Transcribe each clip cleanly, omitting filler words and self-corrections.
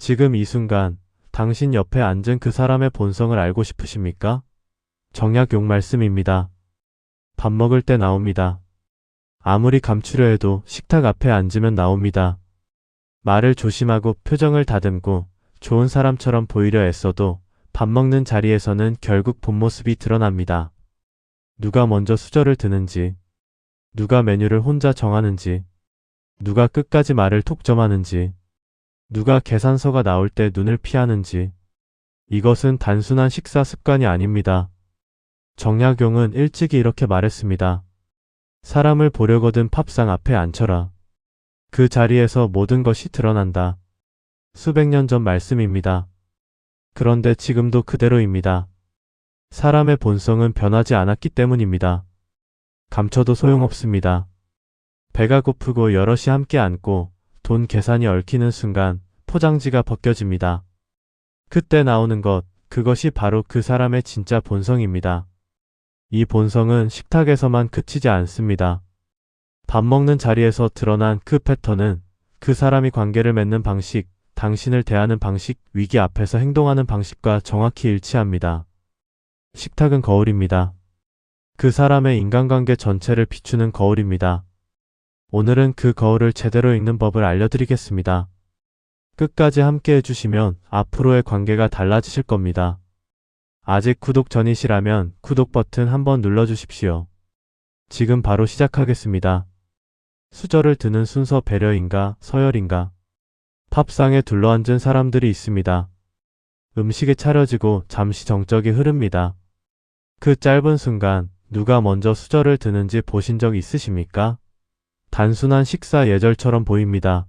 지금 이 순간 당신 옆에 앉은 그 사람의 본성을 알고 싶으십니까? 정약용 말씀입니다. 밥 먹을 때 나옵니다. 아무리 감추려 해도 식탁 앞에 앉으면 나옵니다. 말을 조심하고 표정을 다듬고 좋은 사람처럼 보이려 애써도 밥 먹는 자리에서는 결국 본 모습이 드러납니다. 누가 먼저 수저를 드는지, 누가 메뉴를 혼자 정하는지, 누가 끝까지 말을 독점하는지, 누가 계산서가 나올 때 눈을 피하는지. 이것은 단순한 식사 습관이 아닙니다. 정약용은 일찍이 이렇게 말했습니다. 사람을 보려거든 팝상 앞에 앉혀라. 그 자리에서 모든 것이 드러난다. 수백 년 전 말씀입니다. 그런데 지금도 그대로입니다. 사람의 본성은 변하지 않았기 때문입니다. 감춰도 소용없습니다. 배가 고프고 여럿이 함께 앉고 돈 계산이 얽히는 순간 포장지가 벗겨집니다. 그때 나오는 것, 그것이 바로 그 사람의 진짜 본성입니다. 이 본성은 식탁에서만 그치지 않습니다. 밥 먹는 자리에서 드러난 그 패턴은 그 사람이 관계를 맺는 방식, 당신을 대하는 방식, 위기 앞에서 행동하는 방식과 정확히 일치합니다. 식탁은 거울입니다. 그 사람의 인간관계 전체를 비추는 거울입니다. 오늘은 그 거울을 제대로 읽는 법을 알려드리겠습니다. 끝까지 함께 해주시면 앞으로의 관계가 달라지실 겁니다. 아직 구독 전이시라면 구독 버튼 한번 눌러주십시오. 지금 바로 시작하겠습니다. 수저를 드는 순서 배려인가 서열인가? 팝상에 둘러앉은 사람들이 있습니다. 음식이 차려지고 잠시 정적이 흐릅니다. 그 짧은 순간 누가 먼저 수저를 드는지 보신 적 있으십니까? 단순한 식사 예절처럼 보입니다.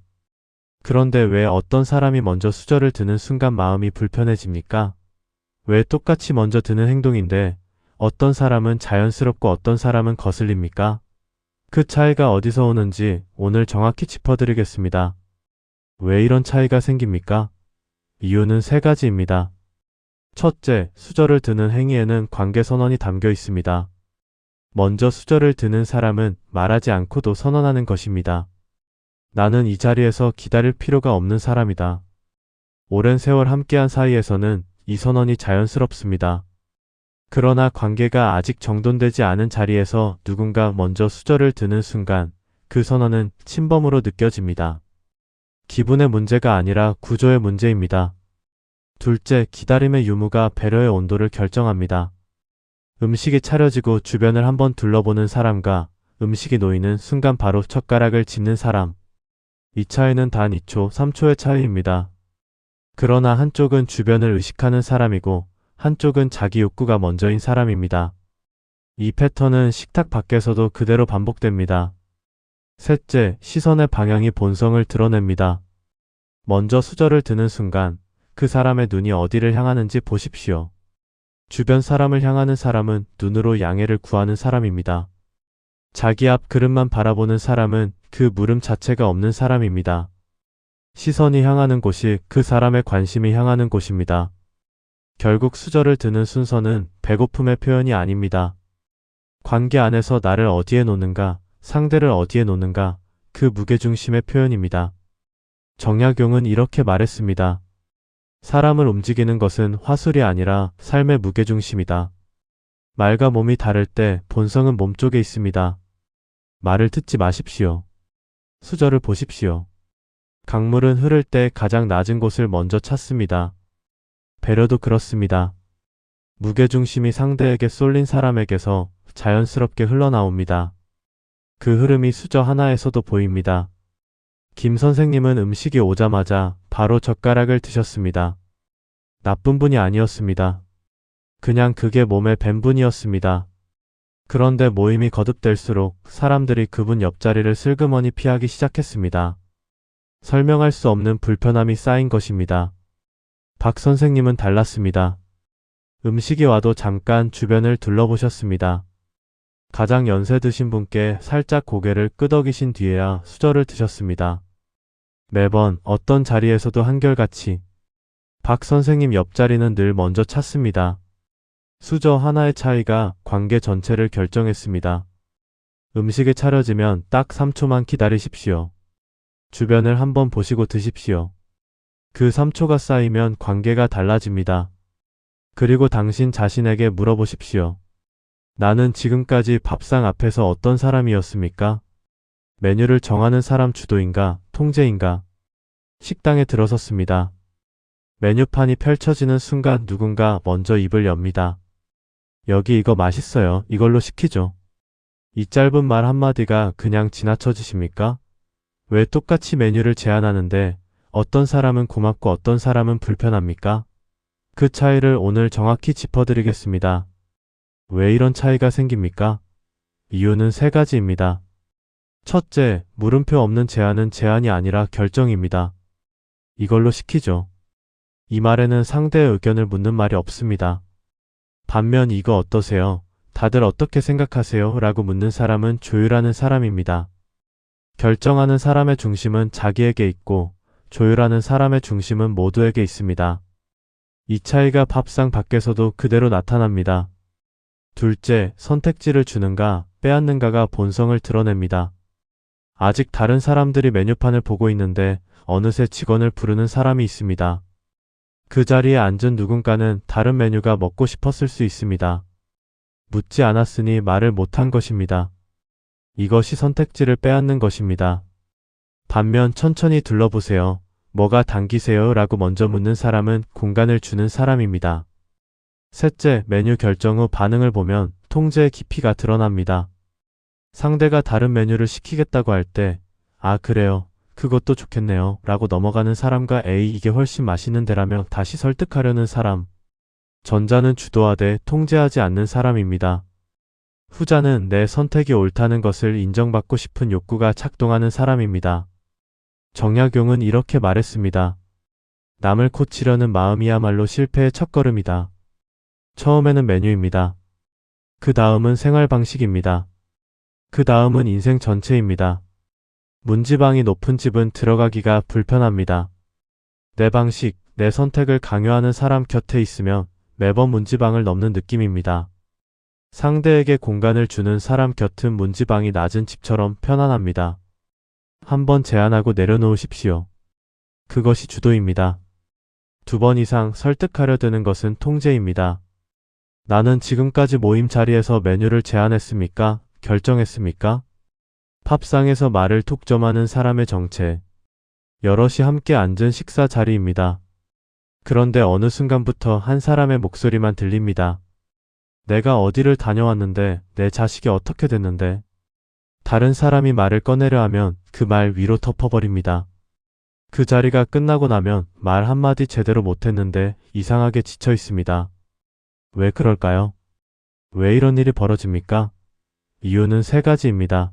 그런데 왜 어떤 사람이 먼저 수저를 드는 순간 마음이 불편해집니까? 왜 똑같이 먼저 드는 행동인데 어떤 사람은 자연스럽고 어떤 사람은 거슬립니까? 그 차이가 어디서 오는지 오늘 정확히 짚어드리겠습니다. 왜 이런 차이가 생깁니까? 이유는 세 가지입니다. 첫째, 수저를 드는 행위에는 관계 선언이 담겨 있습니다. 먼저 수저를 드는 사람은 말하지 않고도 선언하는 것입니다. 나는 이 자리에서 기다릴 필요가 없는 사람이다. 오랜 세월 함께한 사이에서는 이 선언이 자연스럽습니다. 그러나 관계가 아직 정돈되지 않은 자리에서 누군가 먼저 수저를 드는 순간 그 선언은 침범으로 느껴집니다. 기분의 문제가 아니라 구조의 문제입니다. 둘째, 기다림의 유무가 배려의 온도를 결정합니다. 음식이 차려지고 주변을 한번 둘러보는 사람과 음식이 놓이는 순간 바로 젓가락을 짚는 사람. 이 차이는 단 2초, 3초의 차이입니다. 그러나 한쪽은 주변을 의식하는 사람이고 한쪽은 자기 욕구가 먼저인 사람입니다. 이 패턴은 식탁 밖에서도 그대로 반복됩니다. 셋째, 시선의 방향이 본성을 드러냅니다. 먼저 수저를 드는 순간 그 사람의 눈이 어디를 향하는지 보십시오. 주변 사람을 향하는 사람은 눈으로 양해를 구하는 사람입니다. 자기 앞 그릇만 바라보는 사람은 그 물음 자체가 없는 사람입니다. 시선이 향하는 곳이 그 사람의 관심이 향하는 곳입니다. 결국 수저를 드는 순서는 배고픔의 표현이 아닙니다. 관계 안에서 나를 어디에 놓는가, 상대를 어디에 놓는가, 그 무게중심의 표현입니다. 정약용은 이렇게 말했습니다. 사람을 움직이는 것은 화술이 아니라 삶의 무게중심이다. 말과 몸이 다를 때 본성은 몸쪽에 있습니다. 말을 듣지 마십시오. 수저를 보십시오. 강물은 흐를 때 가장 낮은 곳을 먼저 찾습니다. 배려도 그렇습니다. 무게중심이 상대에게 쏠린 사람에게서 자연스럽게 흘러나옵니다. 그 흐름이 수저 하나에서도 보입니다. 김 선생님은 음식이 오자마자 바로 젓가락을 드셨습니다. 나쁜 분이 아니었습니다. 그냥 그게 몸에 밴 분이었습니다. 그런데 모임이 거듭될수록 사람들이 그분 옆자리를 슬그머니 피하기 시작했습니다. 설명할 수 없는 불편함이 쌓인 것입니다. 박 선생님은 달랐습니다. 음식이 와도 잠깐 주변을 둘러보셨습니다. 가장 연세 드신 분께 살짝 고개를 끄덕이신 뒤에야 수저를 드셨습니다. 매번 어떤 자리에서도 한결같이 박 선생님 옆자리는 늘 먼저 찾습니다. 수저 하나의 차이가 관계 전체를 결정했습니다. 음식이 차려지면 딱 3초만 기다리십시오. 주변을 한번 보시고 드십시오. 그 3초가 쌓이면 관계가 달라집니다. 그리고 당신 자신에게 물어보십시오. 나는 지금까지 밥상 앞에서 어떤 사람이었습니까? 메뉴를 정하는 사람 주도인가, 통제인가? 식당에 들어섰습니다. 메뉴판이 펼쳐지는 순간 누군가 먼저 입을 엽니다. 여기 이거 맛있어요. 이걸로 시키죠. 이 짧은 말 한마디가 그냥 지나쳐지십니까? 왜 똑같이 메뉴를 제안하는데 어떤 사람은 고맙고 어떤 사람은 불편합니까? 그 차이를 오늘 정확히 짚어드리겠습니다. 왜 이런 차이가 생깁니까? 이유는 세 가지입니다. 첫째, 물음표 없는 제안은 제안이 아니라 결정입니다. 이걸로 시키죠. 이 말에는 상대의 의견을 묻는 말이 없습니다. 반면 이거 어떠세요? 다들 어떻게 생각하세요? 라고 묻는 사람은 조율하는 사람입니다. 결정하는 사람의 중심은 자기에게 있고 조율하는 사람의 중심은 모두에게 있습니다. 이 차이가 밥상 밖에서도 그대로 나타납니다. 둘째, 선택지를 주는가, 빼앗는가가 본성을 드러냅니다. 아직 다른 사람들이 메뉴판을 보고 있는데 어느새 직원을 부르는 사람이 있습니다. 그 자리에 앉은 누군가는 다른 메뉴가 먹고 싶었을 수 있습니다. 묻지 않았으니 말을 못한 것입니다. 이것이 선택지를 빼앗는 것입니다. 반면 천천히 둘러보세요. 뭐가 당기세요? 라고 먼저 묻는 사람은 공간을 주는 사람입니다. 셋째, 메뉴 결정 후 반응을 보면 통제의 깊이가 드러납니다. 상대가 다른 메뉴를 시키겠다고 할 때, 아, 그래요. 그것도 좋겠네요. 라고 넘어가는 사람과 에이, 이게 훨씬 맛있는데라며 다시 설득하려는 사람. 전자는 주도하되 통제하지 않는 사람입니다. 후자는 내 선택이 옳다는 것을 인정받고 싶은 욕구가 작동하는 사람입니다. 정약용은 이렇게 말했습니다. 남을 고치려는 마음이야말로 실패의 첫걸음이다. 처음에는 메뉴입니다. 그 다음은 생활 방식입니다. 그 다음은 인생 전체입니다. 문지방이 높은 집은 들어가기가 불편합니다. 내 방식, 내 선택을 강요하는 사람 곁에 있으면 매번 문지방을 넘는 느낌입니다. 상대에게 공간을 주는 사람 곁은 문지방이 낮은 집처럼 편안합니다. 한번 제안하고 내려놓으십시오. 그것이 주도입니다. 2번 이상 설득하려 드는 것은 통제입니다. 나는 지금까지 모임 자리에서 메뉴를 제안했습니까? 결정했습니까? 팝상에서 말을 톡 점하는 사람의 정체. 여럿이 함께 앉은 식사 자리입니다. 그런데 어느 순간부터 한 사람의 목소리만 들립니다. 내가 어디를 다녀왔는데, 내 자식이 어떻게 됐는데. 다른 사람이 말을 꺼내려 하면 그 말 위로 덮어버립니다. 그 자리가 끝나고 나면 말 한마디 제대로 못했는데 이상하게 지쳐 있습니다. 왜 그럴까요? 왜 이런 일이 벌어집니까? 이유는 세 가지입니다.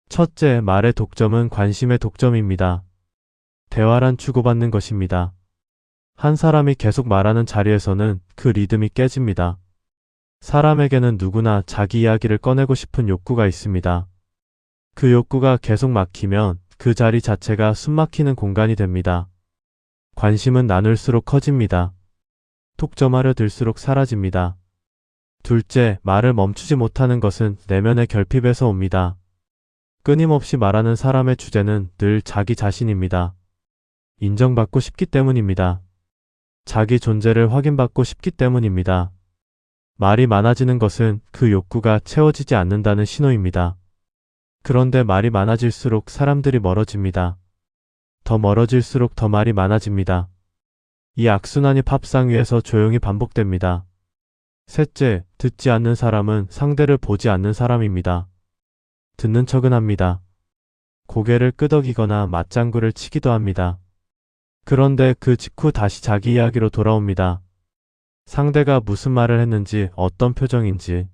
첫째, 말의 독점은 관심의 독점입니다. 대화란 주고받는 것입니다. 한 사람이 계속 말하는 자리에서는 그 리듬이 깨집니다. 사람에게는 누구나 자기 이야기를 꺼내고 싶은 욕구가 있습니다. 그 욕구가 계속 막히면 그 자리 자체가 숨막히는 공간이 됩니다. 관심은 나눌수록 커집니다. 독점하려 들수록 사라집니다. 둘째, 말을 멈추지 못하는 것은 내면의 결핍에서 옵니다. 끊임없이 말하는 사람의 주제는 늘 자기 자신입니다. 인정받고 싶기 때문입니다. 자기 존재를 확인받고 싶기 때문입니다. 말이 많아지는 것은 그 욕구가 채워지지 않는다는 신호입니다. 그런데 말이 많아질수록 사람들이 멀어집니다. 더 멀어질수록 더 말이 많아집니다. 이 악순환이 팝상 위에서 조용히 반복됩니다. 셋째, 듣지 않는 사람은 상대를 보지 않는 사람입니다. 듣는 척은 합니다. 고개를 끄덕이거나 맞장구를 치기도 합니다. 그런데 그 직후 다시 자기 이야기로 돌아옵니다. 상대가 무슨 말을 했는지, 어떤 표정인지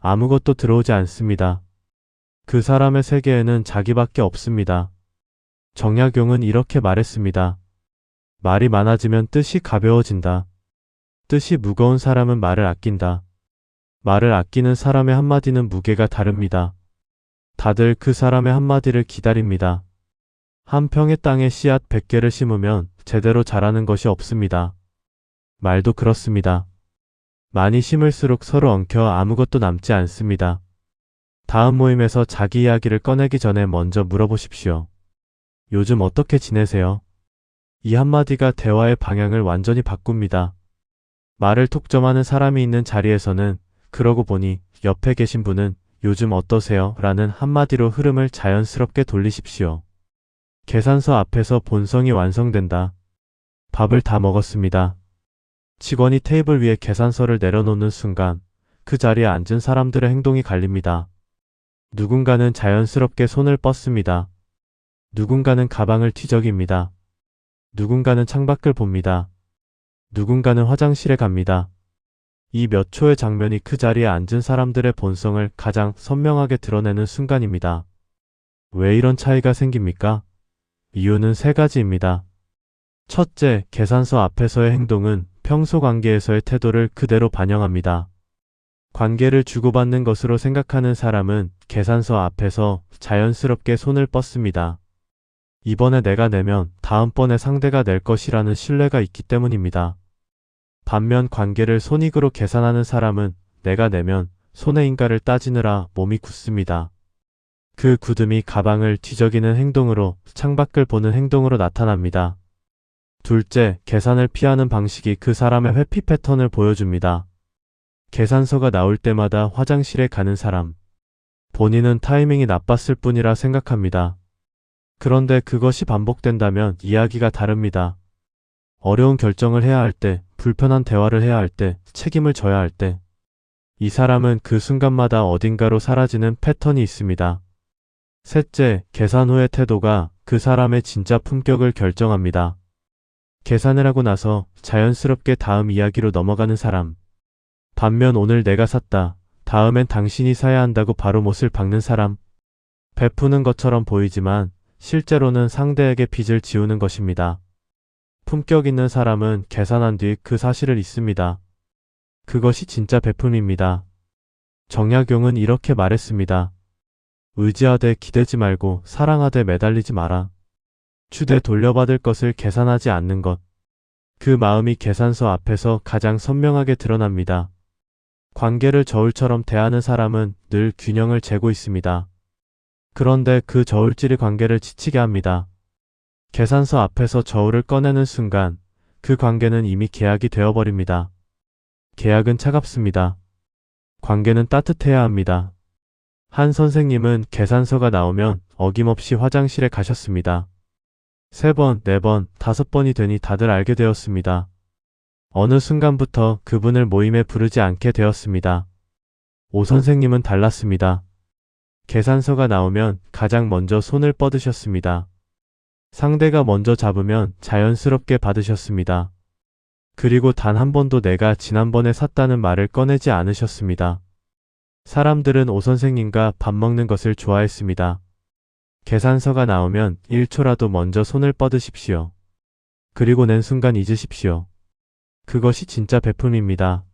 아무것도 들어오지 않습니다. 그 사람의 세계에는 자기밖에 없습니다. 정약용은 이렇게 말했습니다. 말이 많아지면 뜻이 가벼워진다. 뜻이 무거운 사람은 말을 아낀다. 말을 아끼는 사람의 한마디는 무게가 다릅니다. 다들 그 사람의 한마디를 기다립니다. 한 평의 땅에 씨앗 100개를 심으면 제대로 자라는 것이 없습니다. 말도 그렇습니다. 많이 심을수록 서로 엉켜 아무것도 남지 않습니다. 다음 모임에서 자기 이야기를 꺼내기 전에 먼저 물어보십시오. 요즘 어떻게 지내세요? 이 한마디가 대화의 방향을 완전히 바꿉니다. 말을 독점하는 사람이 있는 자리에서는 그러고 보니 옆에 계신 분은 요즘 어떠세요? 라는 한마디로 흐름을 자연스럽게 돌리십시오. 계산서 앞에서 본성이 완성된다. 밥을 다 먹었습니다. 직원이 테이블 위에 계산서를 내려놓는 순간 그 자리에 앉은 사람들의 행동이 갈립니다. 누군가는 자연스럽게 손을 뻗습니다. 누군가는 가방을 뒤적입니다. 누군가는 창밖을 봅니다. 누군가는 화장실에 갑니다. 이 몇 초의 장면이 그 자리에 앉은 사람들의 본성을 가장 선명하게 드러내는 순간입니다. 왜 이런 차이가 생깁니까? 이유는 세 가지입니다. 첫째, 계산서 앞에서의 행동은 평소 관계에서의 태도를 그대로 반영합니다. 관계를 주고받는 것으로 생각하는 사람은 계산서 앞에서 자연스럽게 손을 뻗습니다. 이번에 내가 내면 다음번에 상대가 낼 것이라는 신뢰가 있기 때문입니다. 반면 관계를 손익으로 계산하는 사람은 내가 내면 손해인가를 따지느라 몸이 굳습니다. 그 굳음이 가방을 뒤적이는 행동으로, 창밖을 보는 행동으로 나타납니다. 둘째, 계산을 피하는 방식이 그 사람의 회피 패턴을 보여줍니다. 계산서가 나올 때마다 화장실에 가는 사람. 본인은 타이밍이 나빴을 뿐이라 생각합니다. 그런데 그것이 반복된다면 이야기가 다릅니다. 어려운 결정을 해야 할 때, 불편한 대화를 해야 할 때, 책임을 져야 할 때, 이 사람은 그 순간마다 어딘가로 사라지는 패턴이 있습니다. 셋째, 계산 후의 태도가 그 사람의 진짜 품격을 결정합니다. 계산을 하고 나서 자연스럽게 다음 이야기로 넘어가는 사람. 반면 오늘 내가 샀다, 다음엔 당신이 사야 한다고 바로 못을 박는 사람. 베푸는 것처럼 보이지만 실제로는 상대에게 빚을 지우는 것입니다. 품격 있는 사람은 계산한 뒤 그 사실을 잊습니다. 그것이 진짜 베품입니다. 정약용은 이렇게 말했습니다. 의지하되 기대지 말고 사랑하되 매달리지 마라. 주되 돌려받을 것을 계산하지 않는 것. 그 마음이 계산서 앞에서 가장 선명하게 드러납니다. 관계를 저울처럼 대하는 사람은 늘 균형을 재고 있습니다. 그런데 그 저울질이 관계를 지치게 합니다. 계산서 앞에서 저울을 꺼내는 순간 그 관계는 이미 계약이 되어버립니다. 계약은 차갑습니다. 관계는 따뜻해야 합니다. 한 선생님은 계산서가 나오면 어김없이 화장실에 가셨습니다. 3번, 4번, 5번이 되니 다들 알게 되었습니다. 어느 순간부터 그분을 모임에 부르지 않게 되었습니다. 오 선생님은 달랐습니다. 계산서가 나오면 가장 먼저 손을 뻗으셨습니다. 상대가 먼저 잡으면 자연스럽게 받으셨습니다. 그리고 단 한 번도 내가 지난번에 샀다는 말을 꺼내지 않으셨습니다. 사람들은 오 선생님과 밥 먹는 것을 좋아했습니다. 계산서가 나오면 1초라도 먼저 손을 뻗으십시오. 그리고 낸 순간 잊으십시오. 그것이 진짜 베품입니다.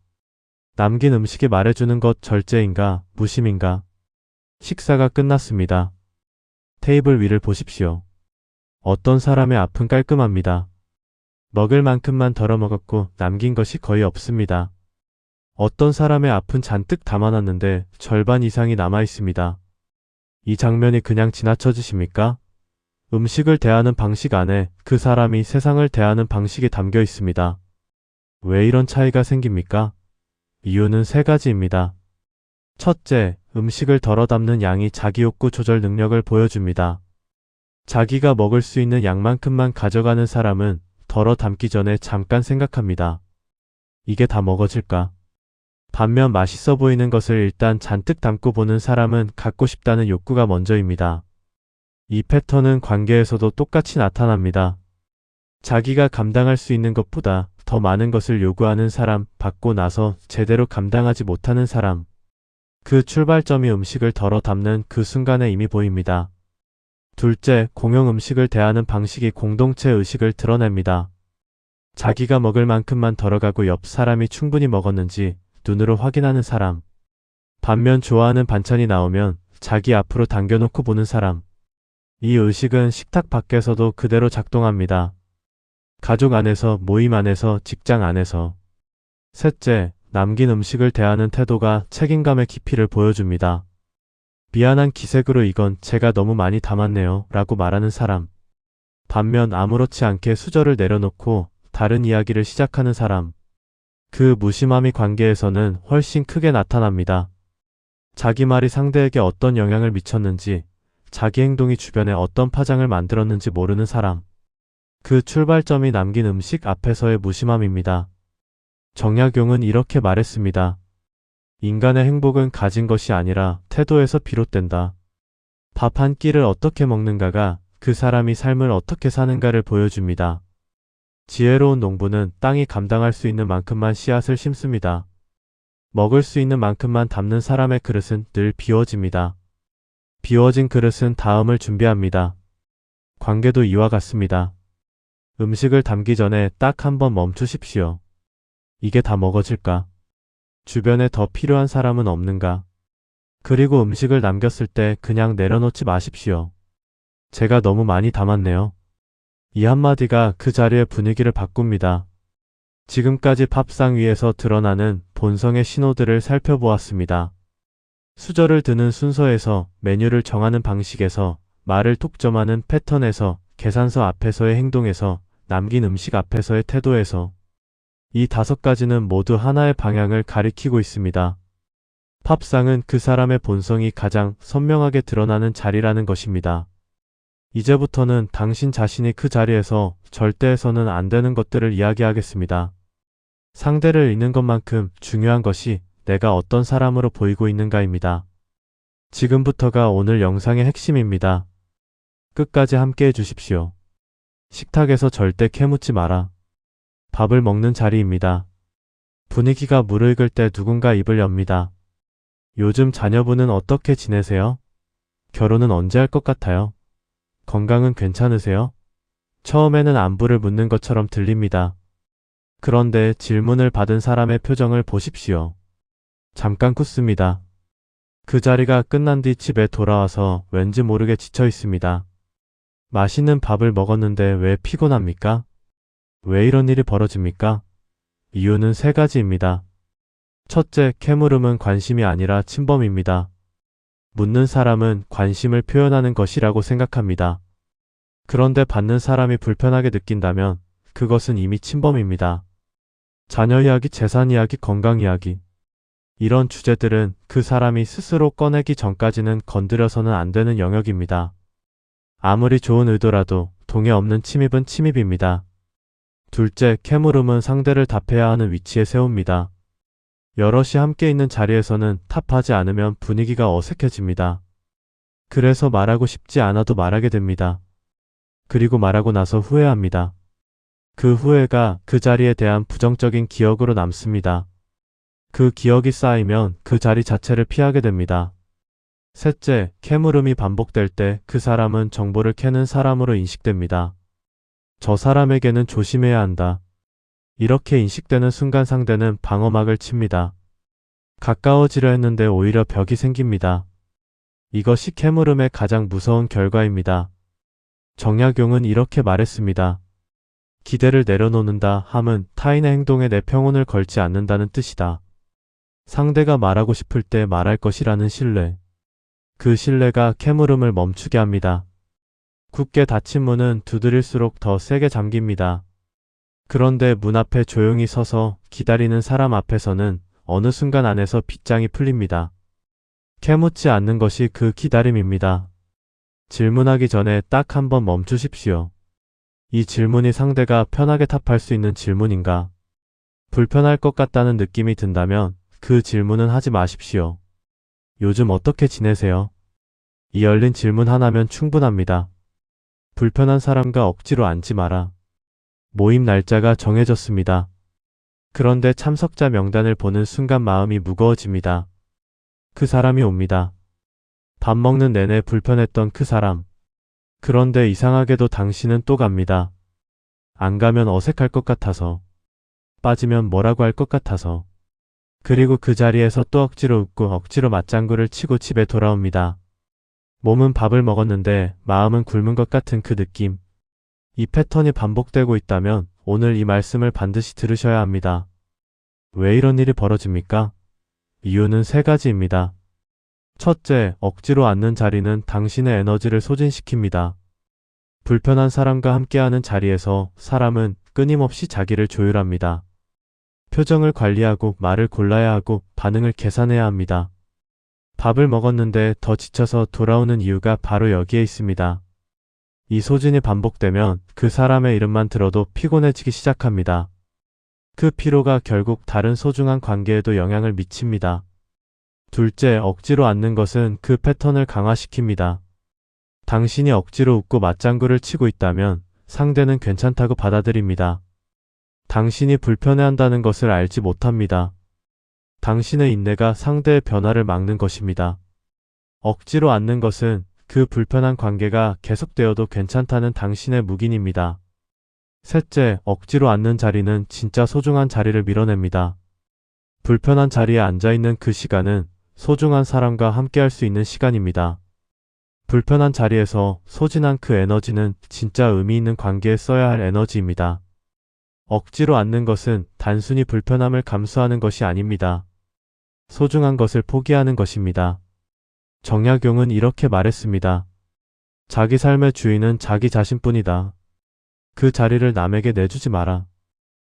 남긴 음식에 말해주는 것 절제인가, 무심인가? 식사가 끝났습니다. 테이블 위를 보십시오. 어떤 사람의 앞은 깔끔합니다. 먹을 만큼만 덜어 먹었고 남긴 것이 거의 없습니다. 어떤 사람의 앞은 잔뜩 담아놨는데 절반 이상이 남아있습니다. 이 장면이 그냥 지나쳐지십니까? 음식을 대하는 방식 안에 그 사람이 세상을 대하는 방식이 담겨 있습니다. 왜 이런 차이가 생깁니까? 이유는 3가지입니다. 첫째, 음식을 덜어 담는 양이 자기 욕구 조절 능력을 보여줍니다. 자기가 먹을 수 있는 양만큼만 가져가는 사람은 덜어 담기 전에 잠깐 생각합니다. 이게 다 먹어질까? 반면 맛있어 보이는 것을 일단 잔뜩 담고 보는 사람은 갖고 싶다는 욕구가 먼저입니다. 이 패턴은 관계에서도 똑같이 나타납니다. 자기가 감당할 수 있는 것보다 더 많은 것을 요구하는 사람, 받고 나서 제대로 감당하지 못하는 사람. 그 출발점이 음식을 덜어 담는 그 순간에 이미 보입니다. 둘째, 공용 음식을 대하는 방식이 공동체 의식을 드러냅니다. 자기가 먹을 만큼만 덜어가고 옆 사람이 충분히 먹었는지 눈으로 확인하는 사람. 반면 좋아하는 반찬이 나오면 자기 앞으로 당겨놓고 보는 사람. 이 의식은 식탁 밖에서도 그대로 작동합니다. 가족 안에서, 모임 안에서, 직장 안에서. 셋째, 남긴 음식을 대하는 태도가 책임감의 깊이를 보여줍니다. 미안한 기색으로 이건 제가 너무 많이 담았네요 라고 말하는 사람. 반면 아무렇지 않게 수저를 내려놓고 다른 이야기를 시작하는 사람. 그 무심함이 관계에서는 훨씬 크게 나타납니다. 자기 말이 상대에게 어떤 영향을 미쳤는지, 자기 행동이 주변에 어떤 파장을 만들었는지 모르는 사람. 그 출발점이 남긴 음식 앞에서의 무심함입니다. 정약용은 이렇게 말했습니다. 인간의 행복은 가진 것이 아니라 태도에서 비롯된다. 밥 한 끼를 어떻게 먹는가가 그 사람이 삶을 어떻게 사는가를 보여줍니다. 지혜로운 농부는 땅이 감당할 수 있는 만큼만 씨앗을 심습니다. 먹을 수 있는 만큼만 담는 사람의 그릇은 늘 비워집니다. 비워진 그릇은 다음을 준비합니다. 관계도 이와 같습니다. 음식을 담기 전에 딱 한 번 멈추십시오. 이게 다 먹어질까? 주변에 더 필요한 사람은 없는가? 그리고 음식을 남겼을 때 그냥 내려놓지 마십시오. 제가 너무 많이 담았네요. 이 한마디가 그 자리의 분위기를 바꿉니다. 지금까지 밥상 위에서 드러나는 본성의 신호들을 살펴보았습니다. 수저를 드는 순서에서, 메뉴를 정하는 방식에서, 말을 독점하는 패턴에서, 계산서 앞에서의 행동에서, 남긴 음식 앞에서의 태도에서, 이 5가지는 모두 하나의 방향을 가리키고 있습니다. 밥상은 그 사람의 본성이 가장 선명하게 드러나는 자리라는 것입니다. 이제부터는 당신 자신이 그 자리에서 절대 해서는 안 되는 것들을 이야기하겠습니다. 상대를 읽는 것만큼 중요한 것이 내가 어떤 사람으로 보이고 있는가입니다. 지금부터가 오늘 영상의 핵심입니다. 끝까지 함께 해주십시오. 식탁에서 절대 캐묻지 마라. 밥을 먹는 자리입니다. 분위기가 무르익을 때 누군가 입을 엽니다. 요즘 자녀분은 어떻게 지내세요? 결혼은 언제 할 것 같아요? 건강은 괜찮으세요? 처음에는 안부를 묻는 것처럼 들립니다. 그런데 질문을 받은 사람의 표정을 보십시오. 잠깐 굳습니다. 그 자리가 끝난 뒤 집에 돌아와서 왠지 모르게 지쳐 있습니다. 맛있는 밥을 먹었는데 왜 피곤합니까? 왜 이런 일이 벌어집니까? 이유는 3가지입니다. 첫째, 캐물음은 관심이 아니라 침범입니다. 묻는 사람은 관심을 표현하는 것이라고 생각합니다. 그런데 받는 사람이 불편하게 느낀다면 그것은 이미 침범입니다. 자녀 이야기, 재산 이야기, 건강 이야기. 이런 주제들은 그 사람이 스스로 꺼내기 전까지는 건드려서는 안 되는 영역입니다. 아무리 좋은 의도라도 동의 없는 침입은 침입입니다. 둘째, 캐물음은 상대를 답해야 하는 위치에 세웁니다. 여럿이 함께 있는 자리에서는 탑하지 않으면 분위기가 어색해집니다. 그래서 말하고 싶지 않아도 말하게 됩니다. 그리고 말하고 나서 후회합니다. 그 후회가 그 자리에 대한 부정적인 기억으로 남습니다. 그 기억이 쌓이면 그 자리 자체를 피하게 됩니다. 셋째, 캐물음이 반복될 때 그 사람은 정보를 캐는 사람으로 인식됩니다. 저 사람에게는 조심해야 한다. 이렇게 인식되는 순간 상대는 방어막을 칩니다. 가까워지려 했는데 오히려 벽이 생깁니다. 이것이 캐물음의 가장 무서운 결과입니다. 정약용은 이렇게 말했습니다. 기대를 내려놓는다 함은 타인의 행동에 내 평온을 걸지 않는다는 뜻이다. 상대가 말하고 싶을 때 말할 것이라는 신뢰. 그 신뢰가 캐물음을 멈추게 합니다. 굳게 닫힌 문은 두드릴수록 더 세게 잠깁니다. 그런데 문 앞에 조용히 서서 기다리는 사람 앞에서는 어느 순간 안에서 빗장이 풀립니다. 캐묻지 않는 것이 그 기다림입니다. 질문하기 전에 딱 한 번 멈추십시오. 이 질문이 상대가 편하게 답할 수 있는 질문인가? 불편할 것 같다는 느낌이 든다면 그 질문은 하지 마십시오. 요즘 어떻게 지내세요? 이 열린 질문 하나면 충분합니다. 불편한 사람과 억지로 앉지 마라. 모임 날짜가 정해졌습니다. 그런데 참석자 명단을 보는 순간 마음이 무거워집니다. 그 사람이 옵니다. 밥 먹는 내내 불편했던 그 사람. 그런데 이상하게도 당신은 또 갑니다. 안 가면 어색할 것 같아서. 빠지면 뭐라고 할 것 같아서. 그리고 그 자리에서 또 억지로 웃고 억지로 맞장구를 치고 집에 돌아옵니다. 몸은 밥을 먹었는데 마음은 굶은 것 같은 그 느낌. 이 패턴이 반복되고 있다면 오늘 이 말씀을 반드시 들으셔야 합니다. 왜 이런 일이 벌어집니까? 이유는 3가지입니다. 첫째, 억지로 앉는 자리는 당신의 에너지를 소진시킵니다. 불편한 사람과 함께하는 자리에서 사람은 끊임없이 자기를 조율합니다. 표정을 관리하고 말을 골라야 하고 반응을 계산해야 합니다. 밥을 먹었는데 더 지쳐서 돌아오는 이유가 바로 여기에 있습니다. 이 소진이 반복되면 그 사람의 이름만 들어도 피곤해지기 시작합니다. 그 피로가 결국 다른 소중한 관계에도 영향을 미칩니다. 둘째, 억지로 앉는 것은 그 패턴을 강화시킵니다. 당신이 억지로 웃고 맞장구를 치고 있다면 상대는 괜찮다고 받아들입니다. 당신이 불편해한다는 것을 알지 못합니다. 당신의 인내가 상대의 변화를 막는 것입니다. 억지로 앉는 것은 그 불편한 관계가 계속되어도 괜찮다는 당신의 묵인입니다. 셋째, 억지로 앉는 자리는 진짜 소중한 자리를 밀어냅니다. 불편한 자리에 앉아있는 그 시간은 소중한 사람과 함께할 수 있는 시간입니다. 불편한 자리에서 소진한 그 에너지는 진짜 의미 있는 관계에 써야 할 에너지입니다. 억지로 앉는 것은 단순히 불편함을 감수하는 것이 아닙니다. 소중한 것을 포기하는 것입니다. 정약용은 이렇게 말했습니다. 자기 삶의 주인은 자기 자신뿐이다. 그 자리를 남에게 내주지 마라.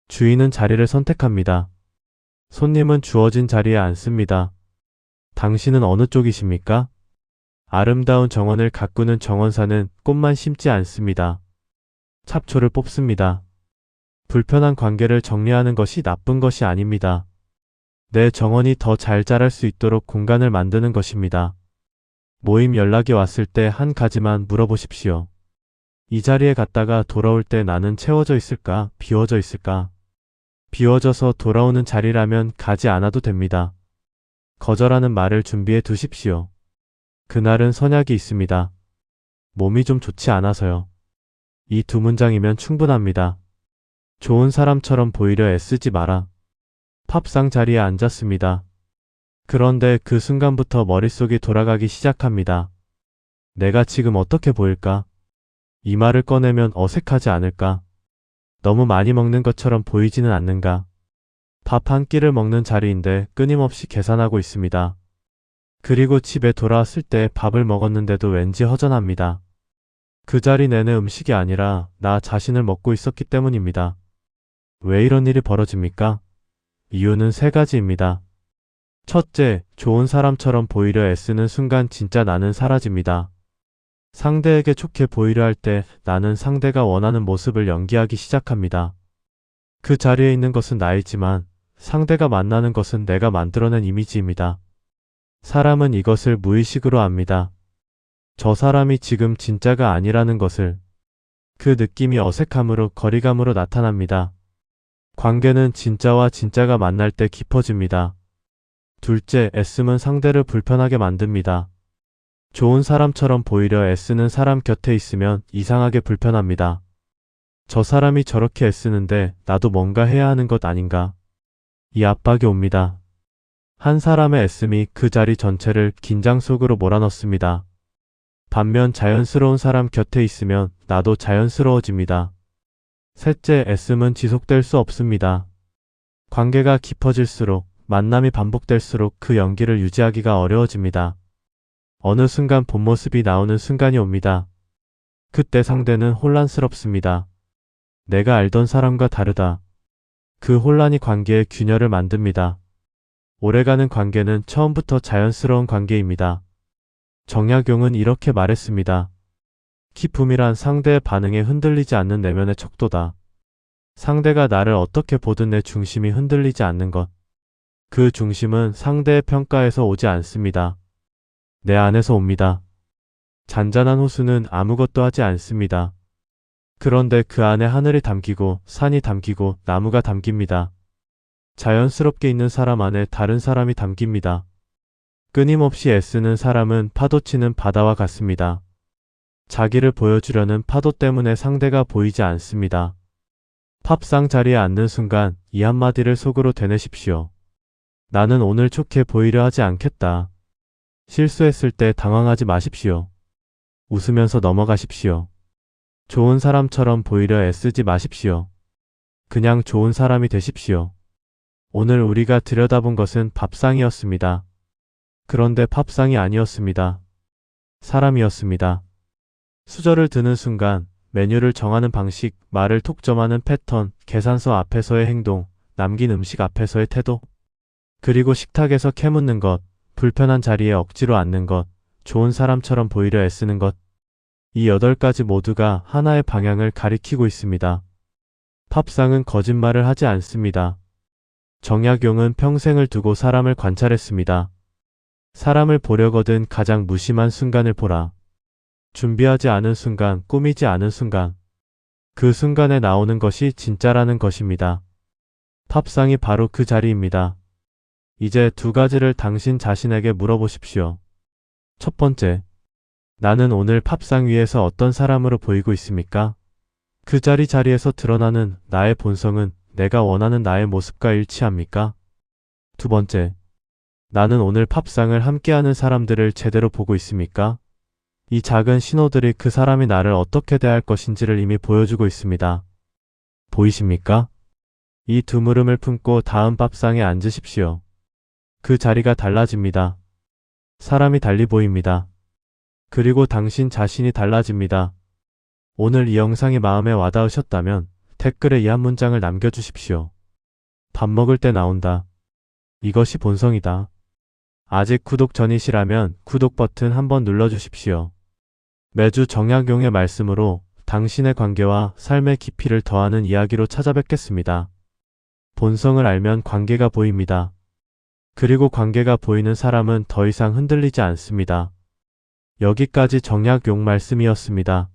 주인은 자리를 선택합니다. 손님은 주어진 자리에 앉습니다. 당신은 어느 쪽이십니까? 아름다운 정원을 가꾸는 정원사는 꽃만 심지 않습니다. 잡초를 뽑습니다. 불편한 관계를 정리하는 것이 나쁜 것이 아닙니다. 내 정원이 더 잘 자랄 수 있도록 공간을 만드는 것입니다. 모임 연락이 왔을 때 한 가지만 물어보십시오. 이 자리에 갔다가 돌아올 때 나는 채워져 있을까, 비워져 있을까? 비워져서 돌아오는 자리라면 가지 않아도 됩니다. 거절하는 말을 준비해 두십시오. 그날은 선약이 있습니다. 몸이 좀 좋지 않아서요. 이 두 문장이면 충분합니다. 좋은 사람처럼 보이려 애쓰지 마라. 팝상 자리에 앉았습니다. 그런데 그 순간부터 머릿속이 돌아가기 시작합니다. 내가 지금 어떻게 보일까? 이 말을 꺼내면 어색하지 않을까? 너무 많이 먹는 것처럼 보이지는 않는가? 밥 한 끼를 먹는 자리인데 끊임없이 계산하고 있습니다. 그리고 집에 돌아왔을 때 밥을 먹었는데도 왠지 허전합니다. 그 자리 내내 음식이 아니라 나 자신을 먹고 있었기 때문입니다. 왜 이런 일이 벌어집니까? 이유는 세 가지입니다. 첫째, 좋은 사람처럼 보이려 애쓰는 순간 진짜 나는 사라집니다. 상대에게 좋게 보이려 할 때 나는 상대가 원하는 모습을 연기하기 시작합니다. 그 자리에 있는 것은 나이지만 상대가 만나는 것은 내가 만들어낸 이미지입니다. 사람은 이것을 무의식으로 압니다. 저 사람이 지금 진짜가 아니라는 것을. 그 느낌이 어색함으로 거리감으로 나타납니다. 관계는 진짜와 진짜가 만날 때 깊어집니다. 둘째, 애씀은 상대를 불편하게 만듭니다. 좋은 사람처럼 보이려 애쓰는 사람 곁에 있으면 이상하게 불편합니다. 저 사람이 저렇게 애쓰는데 나도 뭔가 해야 하는 것 아닌가? 이 압박이 옵니다. 한 사람의 애씀이 그 자리 전체를 긴장 속으로 몰아넣습니다. 반면 자연스러운 사람 곁에 있으면 나도 자연스러워집니다. 셋째, 애씀은 지속될 수 없습니다. 관계가 깊어질수록, 만남이 반복될수록 그 연기를 유지하기가 어려워집니다. 어느 순간 본 모습이 나오는 순간이 옵니다. 그때 상대는 혼란스럽습니다. 내가 알던 사람과 다르다. 그 혼란이 관계의 균열을 만듭니다. 오래가는 관계는 처음부터 자연스러운 관계입니다. 정약용은 이렇게 말했습니다. 기품이란 상대의 반응에 흔들리지 않는 내면의 척도다. 상대가 나를 어떻게 보든 내 중심이 흔들리지 않는 것. 그 중심은 상대의 평가에서 오지 않습니다. 내 안에서 옵니다. 잔잔한 호수는 아무것도 하지 않습니다. 그런데 그 안에 하늘이 담기고 산이 담기고 나무가 담깁니다. 자연스럽게 있는 사람 안에 다른 사람이 담깁니다. 끊임없이 애쓰는 사람은 파도치는 바다와 같습니다. 자기를 보여주려는 파도 때문에 상대가 보이지 않습니다. 팝상 자리에 앉는 순간 이 한마디를 속으로 되뇌십시오. 나는 오늘 좋게 보이려 하지 않겠다. 실수했을 때 당황하지 마십시오. 웃으면서 넘어가십시오. 좋은 사람처럼 보이려 애쓰지 마십시오. 그냥 좋은 사람이 되십시오. 오늘 우리가 들여다본 것은 밥상이었습니다. 그런데 팝상이 아니었습니다. 사람이었습니다. 수저를 드는 순간 메뉴를 정하는 방식, 말을 톡 점하는 패턴, 계산서 앞에서의 행동, 남긴 음식 앞에서의 태도, 그리고 식탁에서 캐묻는 것, 불편한 자리에 억지로 앉는 것, 좋은 사람처럼 보이려 애쓰는 것. 이 8가지 모두가 하나의 방향을 가리키고 있습니다. 팝상은 거짓말을 하지 않습니다. 정약용은 평생을 두고 사람을 관찰했습니다. 사람을 보려거든 가장 무심한 순간을 보라. 준비하지 않은 순간, 꾸미지 않은 순간. 그 순간에 나오는 것이 진짜라는 것입니다. 팝상이 바로 그 자리입니다. 이제 2가지를 당신 자신에게 물어보십시오. 첫 번째, 나는 오늘 팝상 위에서 어떤 사람으로 보이고 있습니까? 그 자리에서 드러나는 나의 본성은 내가 원하는 나의 모습과 일치합니까? 두 번째, 나는 오늘 팝상을 함께하는 사람들을 제대로 보고 있습니까? 이 작은 신호들이 그 사람이 나를 어떻게 대할 것인지를 이미 보여주고 있습니다. 보이십니까? 이 2물음을 품고 다음 팝상에 앉으십시오. 그 자리가 달라집니다. 사람이 달리 보입니다. 그리고 당신 자신이 달라집니다. 오늘 이 영상이 마음에 와닿으셨다면 댓글에 이 한 문장을 남겨주십시오. 밥 먹을 때 나온다. 이것이 본성이다. 아직 구독 전이시라면 구독 버튼 한번 눌러주십시오. 매주 정약용의 말씀으로 당신의 관계와 삶의 깊이를 더하는 이야기로 찾아뵙겠습니다. 본성을 알면 관계가 보입니다. 그리고 관계가 보이는 사람은 더 이상 흔들리지 않습니다. 여기까지 정약용 말씀이었습니다.